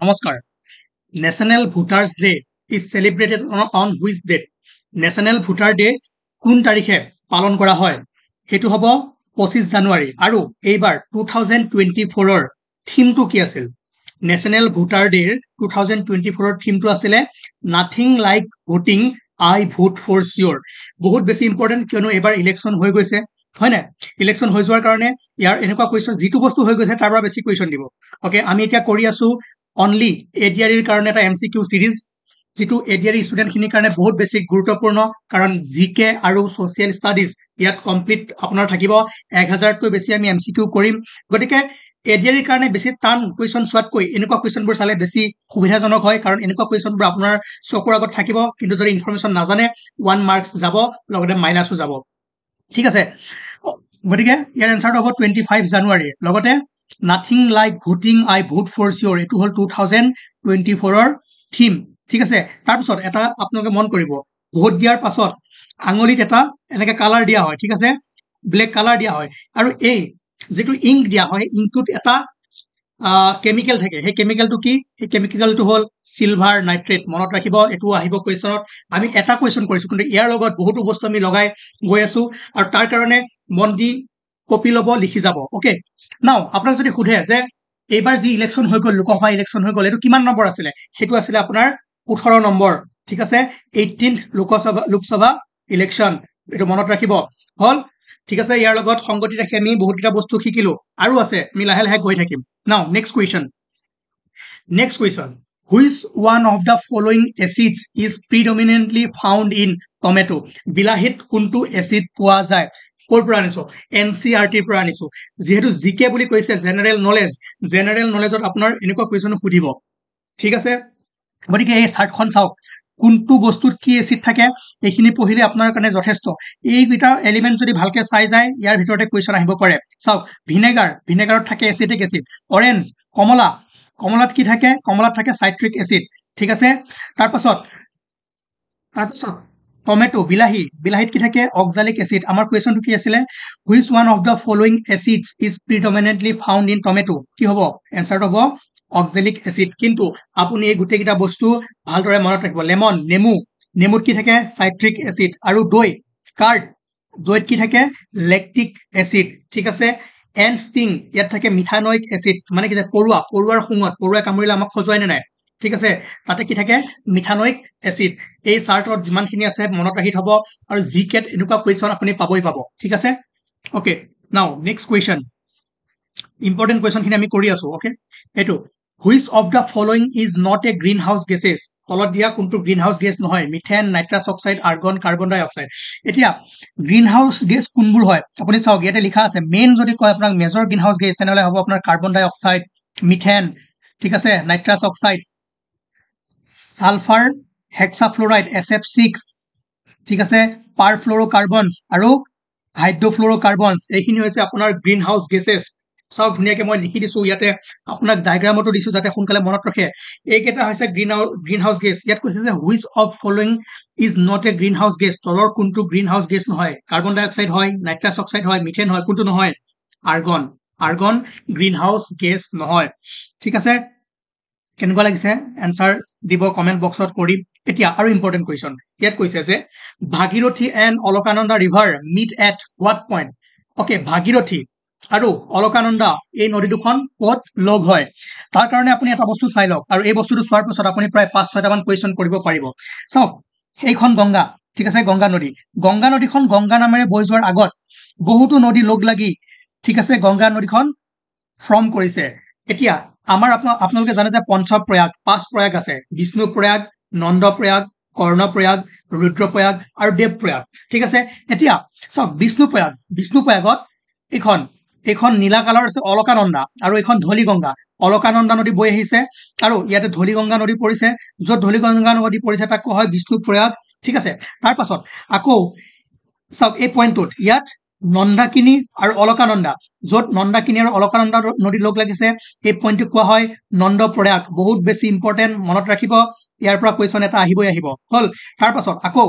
Namaskar. National Voters Day is celebrated on which date? National Voter Day কোন তাৰিখে পালন কৰা হয় হেতু হ'ব 25 জানুৱাৰী আৰু এইবাৰ 2024 ৰ থিমটো কি আছিল নেশনেল ভোটাৰ ডে 2024 ৰ থিমটো আছিল nothing like voting I vote for sure বহুত বেছি ইম্পৰ্টেন্ট কিয়নো এবাৰ ইলেকশন হৈ গৈছে হয় না ইলেকশন হৈ যোৱাৰ কাৰণে ইয়াৰ এনেকুৱা কোৱেশ্চন যিটো বস্তু হৈ গৈছে তাৰ পৰা বেছি কোৱেশ্চন দিব ওকে আমি এতিয়া কৰি আছো অনলি এডিআৰিৰ কাৰণে এটা এমসিকিউ সিৰিজ যেটো এডিআৰি ষ্টুডেন্ট খিনিৰ কাৰণে বহুত বেছি গুৰুত্বপূৰ্ণ কাৰণ জিকে আৰু সোশ্যাল ষ্টাডিজ ইয়াত কমপ্লিট আপোনাৰ থাকিব 1000 কৈ বেছি আমি এমসিকিউ কৰিম গতিকে এডিআৰিৰ কাৰণে বেছি টান কোৱেশ্চন সোৱাতকৈ এনেকুৱা কোৱেশ্চনবোৰ চালে বেছি সুবিধাজনক হয় কাৰণ এনেকুৱা কোৱেশ্চনবোৰ আপোনাৰ চকুৰ আগত থাকিব কিন্তু যদি ইনফৰমেশন নাজানে 1 মাৰ্কস যাব লগতে মাইনাসও যাব ঠিক আছে গতিকে ইয়াৰ এনসাৰটো হ'ব 25 জানুৱাৰী লগতে nothing like voting I vote for sure এটো হল 2024 ৰ থিম ঠিক আছে তাৰ পিছত এটা আপোনালোকে মন কৰিব ভোট দিয়াৰ পাছত আঙুলিত এটা এনেকে কালাৰ দিয়া হয় ঠিক আছে ব্ল্যাক কালাৰ দিয়া হয় আৰু এই যেটো ইংক দিয়া হয় ইংকটোত এটা কেমিক্যাল থাকে সেই কেমিক্যালটো কি এই কেমিক্যালটো হল সিলভাৰ নাইট্ৰেট মনত ৰাখিব এটো আহিব কোৱেশ্চনত আমি এটা কোৱেশ্চন কৰিছো কিন্তু ইয়াৰ লগত বহুতো বস্তু আমি লগাই গৈ আছো আৰু তাৰ কাৰণে মন দি কপি লব লিখি যাব ওকে নাও আপোনাক যদি খুধে যে এইবাৰ যি ইলেকশন হৈ গল লোকসভা ইলেকশন হৈ গল এটো কিমান নম্বৰ আছিল হেতু আছিল আপোনাৰ 18 নম্বৰ ঠিক আছে 18th লোকসভা ইলেকশন এটো মনত ৰাখিব হল ঠিক আছে ইয়াৰ লগত সংগতি ৰাখি আমি বহুত কিটা বস্তু শিকিলো আৰু আছে আমি লাহে লাহে গৈ থাকিম নাও next question which one of the following acids is predominantly found in tomato বিলাহীত কোনটো এসিড পোৱা যায় কোৰ পৰা আনিছো এনসিআৰটি পৰা আনিছো যেহেতু জিকে বুলি কৈছে জেনাৰেল নলেজত আপোনাৰ এনেকুৱা কোৱেশ্চন সুধিব ঠিক আছে গতিকে এই চাৰ্টখন চাওক কোনটো বস্তুত কি এসিড থাকে এইখিনি পঢ়িলে আপোনাৰ কাৰণে যথেষ্ট এই দুটা এলিমেন্ট যদি ভালকে চাই যায় ইয়াৰ ভিতৰতে কোৱেশ্চন আহিব পাৰে চাওক ভিনেগাৰত থাকে এসিটিক এসিড অৰেঞ্জ কমলাত কি থাকে কমলাত থাকে সাইট্ৰিক এসিড ঠিক আছে তাৰ পাছত টমেটো বিলাহীত কি থাকে অক্সালিক এসিড আমাৰ কোৱেশ্চনটো কি আছিল which one of the following acids is predominantly found in tomato কি হ'ব এনসাৰটো হ'ব অক্সালিক এসিড কিন্তু আপুনি এই গুটে কিটা বস্তু ভালদৰে মনত ৰাখিব লেমন নেমুত কি থাকে সাইট্ৰিক এসিড আৰু দৈত কি থাকে লেকটিক এসিড ঠিক আছে এন্ড স্টিং ইয়াত থাকে মিথানয়িক এসিড মানে কি যে পৰুৱাৰ খুঙত পৰুৱাই কামুৰিলে আমাক খজুৱাই নে নাই ঠিক আছে তাতে কি থাকে মিথানয়িক এসিড এই চাৰ্টত যিমানখিনি আছে মনত ৰাখি থব আৰু জিকেট এনেকুৱা কোৱেশ্চন আপুনি পাবই ঠিক আছে ওকে নাও নেক্সট কোৱেশ্চন ইম্পৰ্টেন্ট কোৱেশ্চন খিনি আমি কৰি আছো ওকে এটো which of the following is not a greenhouse gases তলত দিয়া কোনটো গ্ৰীনহাউস গেছ নহয় methane nitrous oxide argon carbon ডাই অক্সাইড এতিয়া গ্ৰীনহাউস গেছ কোনবোৰ হয় আপুনি চাওক ইয়াতে লিখা আছে মেইন যদি কয় আপোনাক মেজৰ গ্ৰীনহাউস গেছ তেনেহলে হ'ব আপোনাৰ কাৰ্বন ডাই অক্সাইড মিথেন ঠিক আছে নাইট্ৰাছ অক্সাইড সালফাৰ হেক্সাফ্লোৰাইড SF6 ঠিক আছে পাৰফ্লোৰোকাৰ্বনছ আৰু হাইড্ৰোফ্লোৰোকাৰ্বনছ এইখিনি হৈছে আপোনাৰ গ্ৰীনহাউস গেছেছ চাওক ধুনিয়াকে মই লিখি দিছো ইয়াতে আপোনাক ডায়াগ্ৰামটো দিছো যাতে সোনকালে মনত ৰাখে এইকেটা হৈছে গ্ৰীনহাউস গেছ ইয়াত কৈছে যে which of following is not a greenhouse gas তলৰ কোনটো গ্ৰীনহাউস গেছ নহয় কাৰ্বন ডাই অক্সাইড হয় নাইট্ৰাছ অক্সাইড হয় মিথেন হয় কোনটো নহয় আৰ্গন গ্ৰীনহাউস গেছ নহয় ঠিক আছে কেনেকুৱা লাগিছে এনসাৰ দিব কমেন্ট বক্সত কৰি এতিয়া আৰু ইম্পৰ্টেন্ট কোৱেশ্চন ইয়াত কৈছে যে Bhagirathi and Alaknanda river meet at what point okay Bhagirathi আৰু অলকানন্দা এই নদী দুখন ক'ত লগ হয় তাৰ কাৰণে আপুনি এটা বস্তু চাই লওক আৰু এই বস্তুটো চোৱাৰ পিছত আপুনি প্ৰায় 5-6টা মান কোৱেশ্চন কৰিব পাৰিব চাওক এইখন গংগা ঠিক আছে গংগা নদীখন গংগা নামেৰে বৈ যোৱাৰ আগত বহুতো নদী লগ লাগি ঠিক আছে গংগা নদীখন ফৰ্ম কৰিছে এতিয়া আমাৰ আপোনালোকে জানে যে পঞ্চপ্ৰয়াগ 5 প্ৰয়াগ আছে বিষ্ণু প্ৰয়াগ নন্দ প্ৰয়াগ কৰ্ণ প্ৰয়াগ ৰুদ্ৰ প্ৰয়াগ আৰু দেৱ প্ৰয়াগ ঠিক আছে এতিয়া চাওক বিষ্ণু প্ৰয়াগত এখন নীলা কালাৰ আছে অলকানন্দা আৰু এখন ধলিগংগা অলকানন্দা নদী বৈ আহিছে আৰু ইয়াতে ধলিগংগা নদী পৰিছে য'ত ধলিগংগা নদী পৰিছে তাক কোৱা হয় বিষ্ণু প্ৰয়াগ ঠিক আছে তাৰ পাছত আকৌ চাওক এই পইণ্টটোত ইয়াত নন্দাকিনী আৰু অলকানন্দা য'ত নন্দাকিনী আৰু অলকানন্দা নদী লগ লাগিছে এই পইণ্টটো কোৱা হয় নন্দ প্ৰয়াগ বহুত বেছি ইম্পৰ্টেন্ট মনত ৰাখিব ইয়াৰ পৰা কোৱেশ্চন এটা আহিবই আহিব হল তাৰ পাছত আকৌ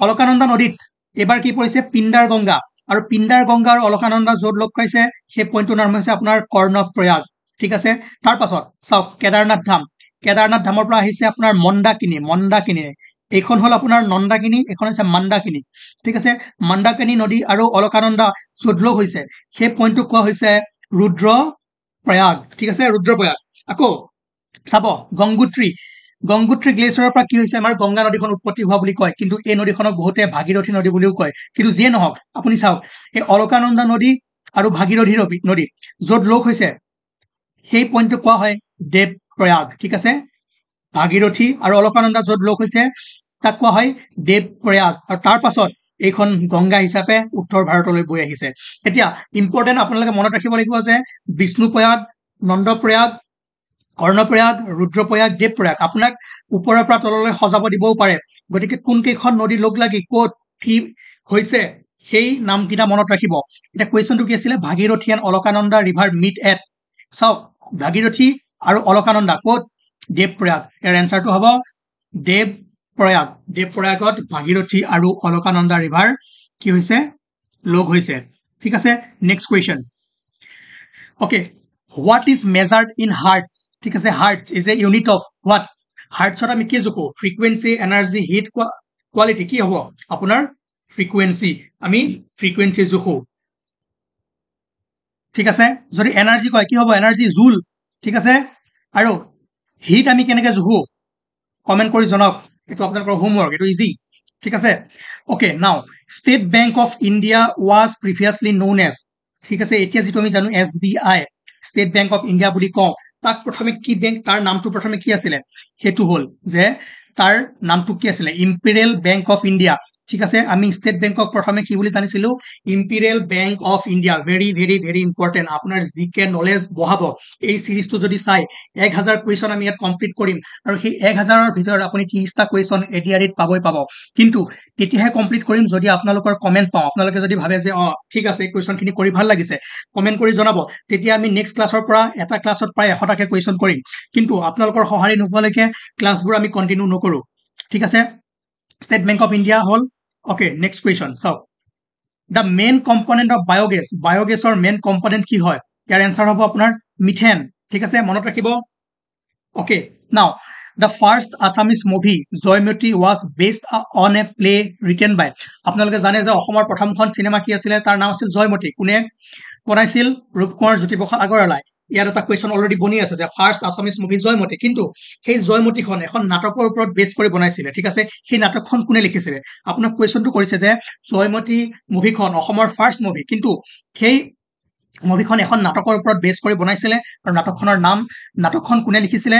অলকানন্দা নদীত এবাৰ কি পৰিছে পিণ্ডাৰ গংগা আৰু অলকানন্দা য'ত লগ খাইছে সেই পইণ্টটোৰ নাম হৈছে আপোনাৰ কৰ্ণ প্ৰয়াগ ঠিক আছে তাৰ পাছত চাওক কেদাৰনাথ ধামৰ পৰা আহিছে আপোনাৰ মন্দাকিনী এইখন হল আপোনাৰ নন্দাকিনী এখন আছে মন্দাকিনী ঠিক আছে মন্দাকিনী নদী আৰু অলকানন্দা য'ত লগ হৈছে সেই পইণ্টটো কোৱা হৈছে ৰুদ্ৰপ্ৰয়াগ ঠিক আছে ৰুদ্ৰপ্ৰয়াগ আকৌ চাব গংগোত্ৰী গ্লেচিয়াৰৰ পৰা কি হৈছে আমাৰ গংগা নদীখন উৎপত্তি হোৱা বুলি কয় কিন্তু এই নদীখনক বহুতে ভাগীৰথী নদী বুলিও কয় কিন্তু যিয়ে নহওক আপুনি চাওক এই অলকানন্দা নদী আৰু ভাগীৰথী নদী য'ত লগ হৈছে সেই পইণ্টটো কোৱা হয় দেৱপ্ৰয়াগ ঠিক আছে ভাগীৰথী আৰু অলকানন্দা য'ত লগ হৈছে তাক কোৱা হয় দেৱপ্ৰয়াগ আৰু তাৰ পাছত এইখন গংগা হিচাপে উত্তৰ ভাৰতলৈ বৈ আহিছে এতিয়া ইম্পৰ্টেণ্ট আপোনালোকে মনত ৰাখিব লাগিব যে বিষ্ণুপ্ৰয়াগ নন্দপ্ৰয়াগ কৰ্ণপ্ৰয়াগ ৰুদ্ৰপ্ৰয়াগ দেৱপ্ৰয়াগ আপোনাক ওপৰৰ পৰা তললৈ সজাব দিবও পাৰে গতিকে কোন কেইখন নদী লগ লাগি ক'ত কি হৈছে সেই নামকেইটা মনত ৰাখিব এতিয়া কুৱেশ্যনটো কি আছিলে Bhagirathi and Alaknanda river meet at চাওক ভাগীৰথী আৰু অলকানন্দা ক'ত দেৱপ্ৰয়াগ ইয়াৰ এনচাৰটো হ'ব দেৱপ্ৰয়াগত ভাগীৰথী আৰু অলকানন্দা ৰিভাৰ কি হৈছে লগ হৈছে ঠিক আছে next question okay what is measured in hertz ঠিক আছে hertz is a unit of what hertz আমি কি জোখো frequency energy heat quality কি হ'ব আপোনাৰ frequency আমি frequency জোখো ঠিক আছে যদি এনাৰ্জি কয় কি হ'ব এনাৰ্জি জুল ঠিক আছে আৰু হিট আমি কেনেকৈ জোখো কমেন্ট কৰি জনাওক এটো আপোনালোকৰ হোমৱৰ্ক এটো ইজি ঠিক আছে ওকে নাও state bank of India was previously known as ঠিক আছে এতিয়া যেটো আমি জানো SBI state bank of India বুলি কওঁ তাক প্ৰথমে কি বেংক তাৰ নামটো প্ৰথমে কি আছিল হেতু হল যে তাৰ নামটো কি আছিল ইম্পেৰিয়েল বেংক অফ ইণ্ডিয়া ঠিক আছে আমি ষ্টেট বেংকক প্ৰথমে কি বুলি জানিছিলো imperial bank of India very very very important আপোনাৰ জিকে নলেজ বহাব এই সিৰিজটো যদি চাই 1000 কুৱেশ্যন আমি ইয়াত কমপ্লিট কৰিম আৰু সেই 1000ৰ ভিতৰত আপুনি 30টা কুৱেশ্যন এডিআৰিত পাব কিন্তু তেতিয়াহে কমপ্লিট কৰিম যদি আপোনালোকৰ কমেন্ট পাওঁ আপোনালোকে যদি ভাবে যে ঠিক আছে এই কুৱেশ্যনখিনি কৰি ভাল লাগিছে কমেন্ট কৰি জনাব তেতিয়া আমি নেক্সট ক্লাছৰ পৰা এটা ক্লাছত প্ৰায় 100টাকে কুৱেশ্যন কৰিম কিন্তু আপোনালোকৰ সহাৰি নোপোৱালৈকে ক্লাছবোৰ আমি কন্টিনিউ নকৰো ঠিক আছে state bank of India hall okay next question চাওক the main component of biogas or main component কি হয় ইয়াৰ এনসাৰ হ'ব আপোনাৰ মিথেন ঠিক আছে মনত ৰাখিব ওকে নাও the first Assamese movie Joymoti was based on a play written by আপোনালোকে জানে যে অসমৰ প্ৰথমখন সিনেমা কি আছিল তাৰ নাম আছিল জয়মতী কোনে বনাইছিল ৰূপকুমাৰ জ্যোতিপ্ৰসাদ আগৰৱালাই ইয়াৰ এটা কুৱেশ্যন অলৰেডি বনি আছে যে ফাৰ্ষ্ট আছামিজ মুভি জয়মতী কিন্তু সেই জয়মতীখন এখন নাটকৰ ওপৰত বেছ কৰি বনাইছিলে ঠিক আছে সেই নাটকখন কোনে লিখিছিলে আপোনাক কুৱেশ্যনটো কৰিছে যে জয়মতী মুভিখন অসমৰ ফাৰ্ষ্ট মুভি কিন্তু সেই মুভিখন এখন নাটকৰ ওপৰত বেছ কৰি বনাইছিলে আৰু নাটকখন কোনে লিখিছিলে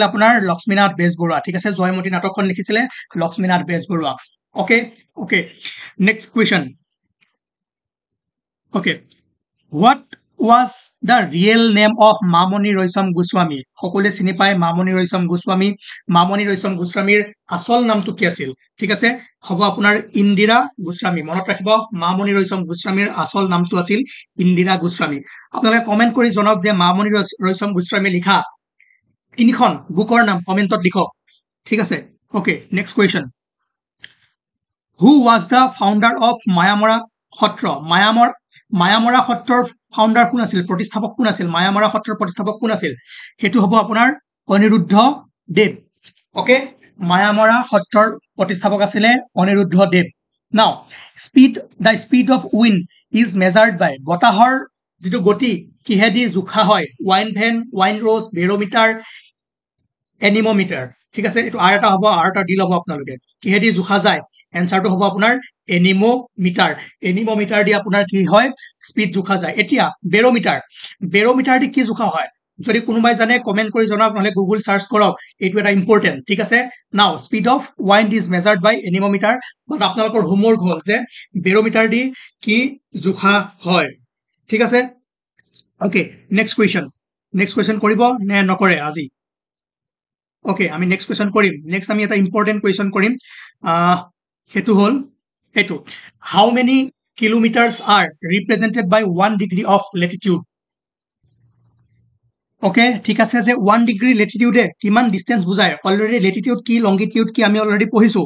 আপোনাৰ লক্ষ্মীনাথ বেজবৰুৱা ঠিক আছে জয়মতী নাটকখন লিখিছিলে Lakshminath Bezbaroa okay next question okay what was the real name of Mamoni Roysam Goswami সকলে চিনি পায় Mamoni Roysam Goswamiৰ আসল নামটো কি আছিল ঠিক আছে হ'ব আপোনাৰ ইন্দিৰা গোস্বামী মনত ৰাখিব Mamoni Roysam Goswamiৰ আসল নামটো আছিল ইন্দিৰা গোস্বামী আপোনালোকে কমেন্ট কৰি জনাওক যে Mamoni Roysam Goswami লিখা তিনিখন বুকৰ নাম কমেন্টত লিখক ঠিক আছে okay next question who was the founder of Mayamara Satra Mayamara সত্ৰৰ ফাউণ্ডাৰ কোন আছিল প্ৰতিষ্ঠাপক কোন আছিল মায়ামৰা সত্ৰৰ প্ৰতিষ্ঠাপক কোন আছিল হেতু হ'ব আপোনাৰ অনিৰুদ্ধ দেৱ ওকে মায়ামৰা সত্ৰৰ প্ৰতিষ্ঠাপক আছিল অনিৰুদ্ধ দেৱ নাও the speed of wind is measured by বতাহৰ যেটো গতি কিহেদি জোখা হয় ওয়াইন ৰ'জ বেৰোমিটাৰ এনিমোমিটাৰ ঠিক আছে এটো আৰু এটা হ'ব আৰু এটা দি ল'ব আপোনালোকে কিহেদি জোখা যায় এনসাৰটো হ'ব আপোনাৰ এনিমোমিটাৰ দি আপোনাৰ কি হয় স্পিড জোখা যায় এতিয়া বেৰোমিটাৰ দি কি জোখা হয় যদি কোনোবাই জানে কমেন্ট কৰি জনাওক নহলে গুগল সাৰ্চ কৰক এটো এটা ইম্পৰ্টেন্ট ঠিক আছে now speed of wind is measured by anemometer but আপোনালোকৰ হোমৱৰ্ক হ'ল যে বেৰোমিটাৰ দি কি জোখা হয় ঠিক আছে ওকে নেক্সট কুৱেশ্যন কৰিব নে নকৰে আজি ওকে আমি নেক্সট কুৱেশ্যন কৰিম নেক্সট আমি এটা ইম্পৰ্টেন্ট কুৱেশ্যন কৰিম হেতু হ'ল এটো how many kilometers are represented by 1 degree of latitude okay ঠিক আছে যে 1 ডিগ্ৰী লেটিটিউডে কিমান ডিসটেন্স বুজায় অলৰেডি লেটিটিউড কি লংগিটিউড কি আমি অলৰেডি পঢ়িছো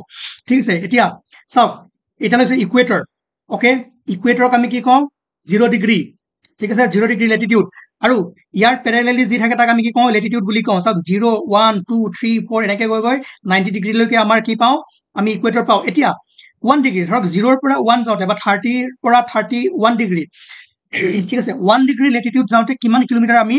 ঠিক আছে এতিয়া চাওক এটা হৈছে ইকুৱেটৰ ওকে ইকুৱেটৰক আমি কি কওঁ 0 ডিগ্ৰী ঠিক আছে 0 ডিগ্ৰী লেটিটিউড আৰু ইয়াৰ প্যাৰেলালি যি থাকে তাক আমি কি কওঁ লেটিটিউড বুলি কওঁ চাওক 0 1 2 3 4 এনেকৈ গৈ গৈ 90 ডিগ্ৰীলৈকে আমাৰ কি পাওঁ আমি ইকুৱেটৰ পাওঁ এতিয়া 1 ডিগ্ৰী ধৰক 0 ৰ পৰা 1 যাওঁতে বা 30 ৰ পৰা 31 ডিগ্ৰী ঠিক আছে 1 ডিগ্ৰী লেটিটিউড যাওঁতে কিমান কিলোমিটাৰ আমি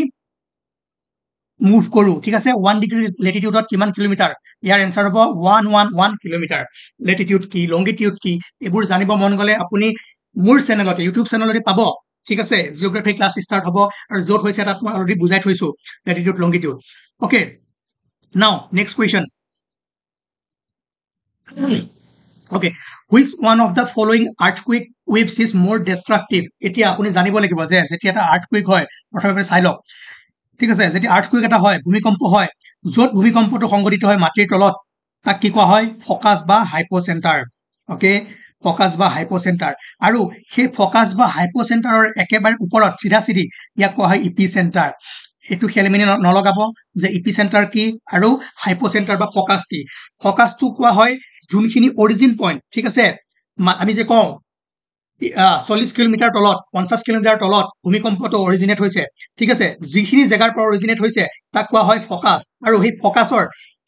মুভ কৰো ঠিক আছে 1 ডিগ্ৰী লেটিটিউডত কিমান কিলোমিটাৰ ইয়াৰ এনসাৰ হ'ব 111 কিলোমিটাৰ লেটিটিউড কি লংগিটিউড কি এইবোৰ জানিব মন গলে আপুনি মোৰ চেনেলতে ইউটিউব চেনেলতে পাব ঠিক আছে জিওগ্ৰাফি ক্লাস স্টাৰ্ট হ'ব আৰু য'ত হৈছে তাত মই অলৰেডি বুজাই থৈছো লেটিটিউড লংগিটিউড ওকে নাও next question Okay, which one of the following earthquake waves is more destructive? এতিয়া আপুনি জানিব লাগিব যে যেতিয়া এটা earthquake হয় প্ৰথমে চাই লওক ঠিক আছে যেতিয়া earthquake এটা হয় ভূমিকম্প হয় য'ত ভূমিকম্পটো সংঘটিত হয় মাটিৰ তলত তাক কি কোৱা হয় ফকাস বা হাইপোচেন্টাৰ ওকে ফকাস বা হাইপোচেন্টাৰ আৰু সেই ফকাস বা হাইপোচেন্টাৰৰ একেবাৰে ওপৰত চিধা চিধি ইয়াক কোৱা হয় ইপিচেন্টাৰ এটো খেলিমেলি নলগাব যে ইপিচেন্টাৰ কি আৰু হাইপোচেন্টাৰ বা ফকাস কি ফকাসটো কোৱা হয় যোনখিনি অৰিজিন পইণ্ট ঠিক আছে আমি যে কওঁ 40 কিলোমিটাৰ তলত 50 কিলোমিটাৰ তলত ভূমিকম্পটো অৰিজিনেট হৈছে ঠিক আছে যিখিনি জায়গাৰ পৰা অৰিজিনেট হৈছে তাক কোৱা হয় ফকাস আৰু সেই ফকাসৰ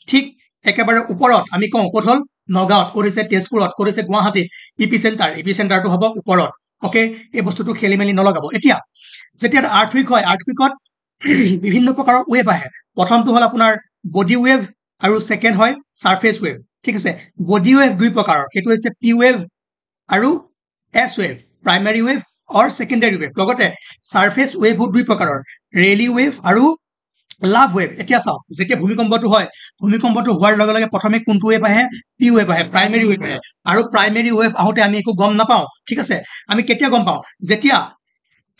ঠিক একেবাৰে ওপৰত আমি কওঁ ক'ত হল নগাঁৱত ক'ত হৈছে তেজপুৰত ক'ত হৈছে গুৱাহাটীত ইপিচেন্টাৰটো হ'ব ওপৰত ওকে এই বস্তুটো খেলিমেলি নলগাব এতিয়া যেতিয়া আৰ্থকুইক হয় আৰ্থকুইকত বিভিন্ন প্ৰকাৰৰ ওয়েভ আহে প্ৰথমটো হল আপোনাৰ বডি ওয়েভ আৰু সেকেন্ড হয় সাৰফেস ওয়েভ ঠিক আছে বডি ওয়েভ দুই প্ৰকাৰৰ সেইটো হৈছে পি ওয়েভ আৰু এছ ওয়েভ প্ৰাইমাৰী ওয়েভ অৰ সেকেন্ডাৰী ওয়েভ লগতে সাৰফেস ওয়েভ দুই প্ৰকাৰৰ ৰেলি ওয়েভ আৰু লাভ ওয়েভ এতিয়া চাও যেতিয়া ভূমিকম্পটো হয় ভূমিকম্পটো হোৱাৰ লগে লগে প্ৰথমে কোনটো ওয়েভ আহে পি ওয়েভ আহে প্ৰাইমাৰী ওয়েভ আহে আৰু প্ৰাইমাৰী ওয়েভ আহোতে আমি একো গম নাপাও ঠিক আছে আমি কেতিয়া গম পাও যেতিয়া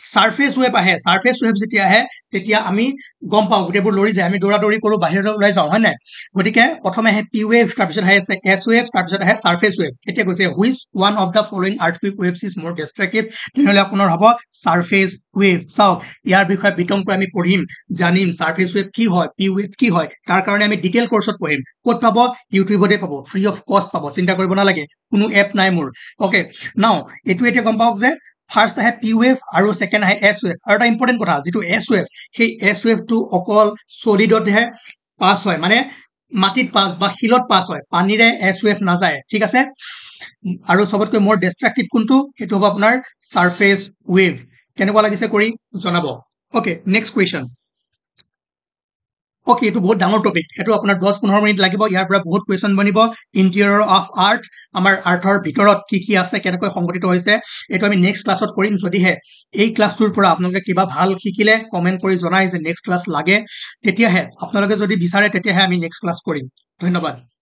সারফেস ওয়েভ আহে সারফেস ওয়েভ যেতিয়া আহে তেতিয়া আমি গম পাও গোটেইবোৰ লৰি যায় আমি দৌৰা দৌৰি কৰো বাহিৰলৈ ওলাই যাও হয় নাই গতিকে প্ৰথমে আহে পি ওয়েভ তাৰপিছত আহে এছ ওয়েভ তাৰপিছত আহে সাৰফেস ওয়েভ এতিয়া কৈছে which one of the following earthquake waves is more destructive তেনেহলে আপোনাৰ হ'ব সাৰফেস ওয়েভ চাও ইয়াৰ বিষয়ে বিতংকৈ আমি পঢ়িম জানিম সাৰফেস ওয়েভ কি হয় পি ওয়েভ কি হয় তাৰ কাৰণে আমি ডিটেইল কোৰ্সত পঢ়িম ক'ত পাব ইউটিউবতে পাব ফ্ৰী অফ কষ্ট পাব চিন্তা কৰিব নালাগে কোনো এপ নাই মোৰ ওকে নাও এটো এতিয়া গম পাওক যে ফাৰ্স্ট আহে পি ওয়েভ আৰু সেকেন্ড আহে এছ ওয়েভ আৰু এটা ইম্পৰ্টেন্ট কথা যেটো এছ ওয়েভ সেই এছ ওয়েভটো অকল সলিডতহে পাস হয় মানে মাটিত পাস বা শিলত পাস হয় পানীৰে এছ ওয়েভ নাযায় ঠিক আছে আৰু সবতকৈ মোৰ ডিষ্ট্ৰাকটিভ কোনটো হেতু হ'ব আপোনাৰ সাৰফেস ওয়েভ কেনেকুৱা লাগিছে কৰি জনাব ওকে নেক্সট কোৱেশ্চন ওকে এটো বহুত ডাঙৰ টপিক এটো আপোনাৰ 10-15 মিনিট লাগিব ইয়াৰ পৰা বহুত কোৱেশ্চন বনিব ইন্টেৰিয়ৰ অফ আৰ্থ আমাৰ আৰ্থৰ ভিতৰত কি আছে কেনেকৈ সংগঠিত হৈছে এটো আমি নেক্সট ক্লাছত কৰিম যদিহে এই ক্লাছটোৰ পৰা আপোনালোকে কিবা ভাল শিকিলে কমেন্ট কৰি জনাই যে নেক্সট ক্লাছ লাগে তেতিয়াহে আপোনালোকে যদি বিচাৰে তেতিয়াহে আমি নেক্সট ক্লাছ কৰিম ধন্যবাদ